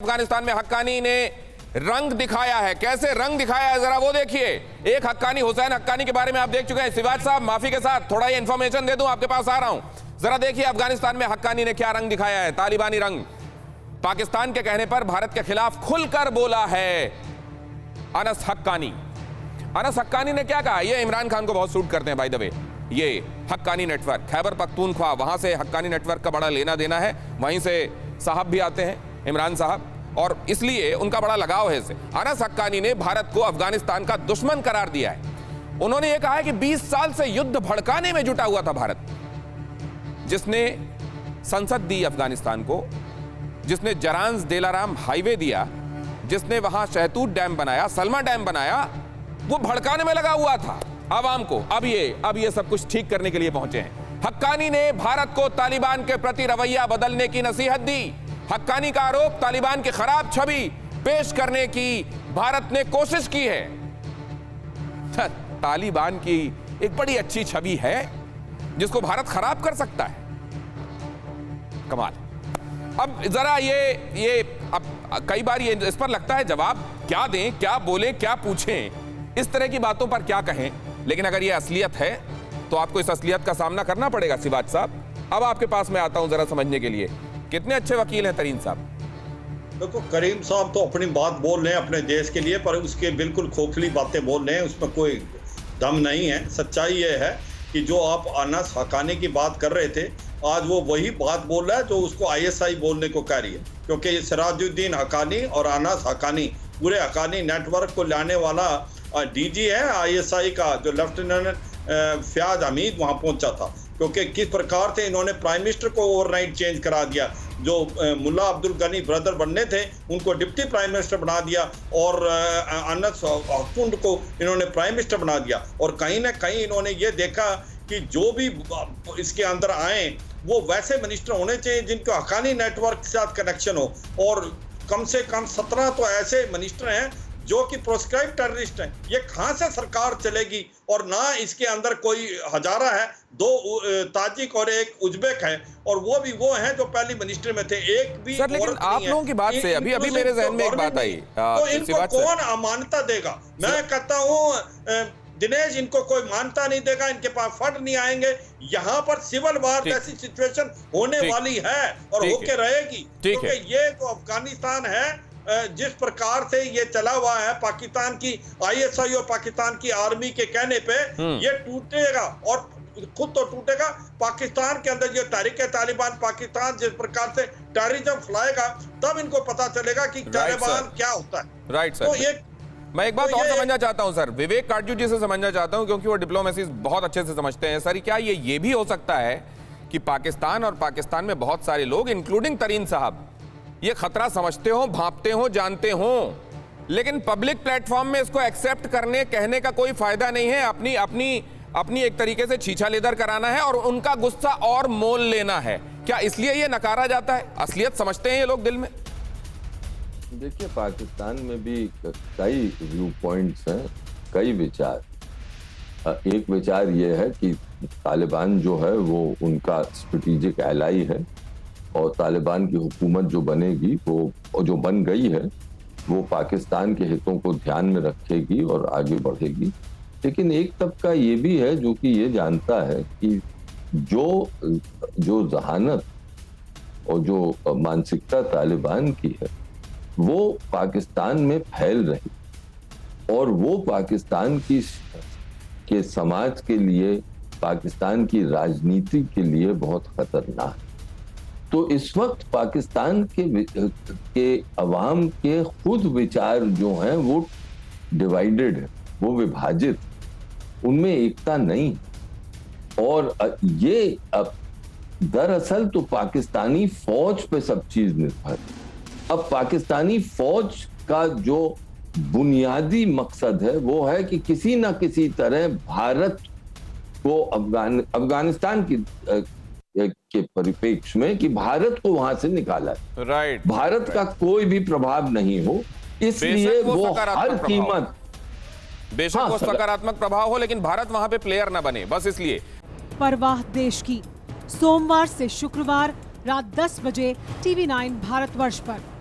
अफगानिस्तान में हक्कानी ने रंग दिखाया है। कैसे रंग दिखाया है जरा वो देखिए। एक हक्कानी, हुसैन हक्कानी के बारे में आप देख चुके हैं। सिवाज साहब माफी के साथ थोड़ा ये इंफॉर्मेशन दे दूं, आपके पास आ रहा हूं। जरा देखिए अफगानिस्तान में हक्कानी ने क्या रंग दिखाया है, तालिबानी रंग। पाकिस्तान के कहने पर भारत के खिलाफ खुलकर बोला है अनस हक्कानी। अनस हक्कानी ने क्या कहा, ये इमरान खान को बहुत सूट करते हैं बाय द वे। ये हक्कानी नेटवर्क, खैबर पख्तूनख्वा, वहां से हक्कानी नेटवर्क का बड़ा लेना देना है, वहीं से साहब भी आते हैं, इमरान साहब, और इसलिए उनका बड़ा लगाव है इससे। अनस हक्कानी ने भारत को अफगानिस्तान का दुश्मन करार दिया है। उन्होंने यह कहा है कि 20 साल से युद्ध भड़काने में जुटा हुआ था भारत, जिसने संसद दी अफगानिस्तान को, जिसने जरांज देलाराम हाईवे दिया, जिसने वहां शहतूत डैम बनाया, सलमा डैम बनाया, वो भड़काने में लगा हुआ था आवाम को। अब ये सब कुछ ठीक करने के लिए पहुंचे हैं। हक्कानी ने भारत को तालिबान के प्रति रवैया बदलने की नसीहत दी। हक्कानी का आरोप, तालिबान की खराब छवि पेश करने की भारत ने कोशिश की है। तालिबान की एक बड़ी अच्छी छवि है जिसको भारत खराब कर सकता है। कमाल। अब जरा ये अब कई बार ये इस पर लगता है जवाब क्या दें, क्या बोलें, क्या पूछें, इस तरह की बातों पर क्या कहें। लेकिन अगर ये असलियत है तो आपको इस असलियत का सामना करना पड़ेगा। सिवाज साहब, अब आपके पास मैं आता हूं जरा समझने के लिए। कितने अच्छे वकील हैं तरीन साहब। देखो, करीम साहब तो अपनी बात बोल रहे हैं अपने देश के लिए, पर उसके बिल्कुल खोखली बातें बोल रहे हैं, उसमें कोई दम नहीं है। सच्चाई ये है कि जो आप अनस हक्कानी की बात कर रहे थे, आज वो वही बात बोल रहा है जो उसको आईएसआई बोलने को कह रही है। क्योंकि सिराजुद्दीन हक्कानी और अनस हक्कानी पूरे हक्कानी नेटवर्क को लाने वाला डीजी है आईएसआई का, जो लेफ्टिनेंट फयाज हमीद वहाँ पहुँचा था। क्योंकि किस प्रकार से इन्होंने प्राइम मिनिस्टर को ओवरनाइट चेंज करा दिया। जो मुल्ला अब्दुल गनी ब्रदर बनने थे उनको डिप्टी प्राइम मिनिस्टर बना दिया, और अनस हक्कुंड को इन्होंने प्राइम मिनिस्टर बना दिया। और कहीं ना कहीं इन्होंने ये देखा कि जो भी इसके अंदर आए वो वैसे मिनिस्टर होने चाहिए जिनको हक्कानी नेटवर्क के साथ कनेक्शन हो। और कम से कम 17 तो ऐसे मिनिस्टर हैं जो कि प्रोस्क्राइब टेररिस्ट हैं। ये कहाँ से सरकार चलेगी? और ना इसके अंदर कोई हजारा है, 2 ताजिक और 1 उज्बेक है, और वो भी वो हैं जो पहली मिनिस्टर में थे। एक भी सर, लेकिन आप लोगों की बात से अभी मेरे जहन में एक बात आई, तो इनको कौन अमानता देगा? मैं कहता हूँ दिनेश, इनको कोई मानता नहीं देगा, इनके पास फंड नहीं आएंगे। यहाँ पर सिविल वार जैसी सिचुएशन होने वाली है और होके रहेगी। क्योंकि ये तो अफगानिस्तान है जिस प्रकार से ये चला हुआ है, पाकिस्तान की आईएसआई और पाकिस्तान की आर्मी के कहने पे ये टूटेगा, और खुद तो टूटेगा। पाकिस्तान के अंदर ये तहरीक तालिबान पाकिस्तान जिस प्रकार से टेररिज्म फैलाएगा, तब इनको पता चलेगा कि तालिबान क्या होता है। Right sir. तो मैं एक बात और समझना चाहता हूं सर, विवेक काटजू जी से समझना चाहता हूं, क्योंकि वो डिप्लोमेसी बहुत अच्छे से समझते हैं। सर, क्या ये भी हो सकता है कि पाकिस्तान और पाकिस्तान में बहुत सारे लोग, इंक्लूडिंग तरीन साहब, ये खतरा समझते हो, भांपते हो, जानते हो, लेकिन पब्लिक प्लेटफॉर्म में इसको एक्सेप्ट करने कहने का कोई फायदा नहीं है। अपनी एक तरीके से छीछा लेदर कराना है और उनका गुस्सा और मोल लेना है। क्या इसलिए ये नकारा जाता है? असलियत समझते हैं ये लोग दिल में? देखिए, पाकिस्तान में भी कई व्यू पॉइंट्स हैं, कई विचार। एक विचार ये है कि तालिबान जो है वो उनका स्ट्रेटेजिक एलाई है, और तालिबान की हुकूमत जो बनेगी, वो जो बन गई है, वो पाकिस्तान के हितों को ध्यान में रखेगी और आगे बढ़ेगी। लेकिन एक तबका ये भी है जो कि ये जानता है कि जो जहानत और जो मानसिकता तालिबान की है वो पाकिस्तान में फैल रही, और वो पाकिस्तान के समाज के लिए, पाकिस्तान की राजनीति के लिए बहुत खतरनाक है। तो इस वक्त पाकिस्तान के अवाम के खुद विचार जो हैं वो डिवाइडेड है, वो विभाजित, उनमें एकता नहीं। और ये अब दरअसल तो पाकिस्तानी फौज पे सब चीज निर्भर है। अब पाकिस्तानी फौज का जो बुनियादी मकसद है वो है कि किसी ना किसी तरह भारत को अफगानिस्तान के परिप्रेक्ष्य में कि भारत को वहां से निकाला है। राइट। भारत का कोई भी प्रभाव नहीं हो, इसलिए वो हर कीमत, बेशक वो सकारात्मक प्रभाव हो, लेकिन भारत वहां पे प्लेयर ना बने, बस इसलिए। परवाह देश की, सोमवार से शुक्रवार रात 10 बजे TV9 भारतवर्ष पर।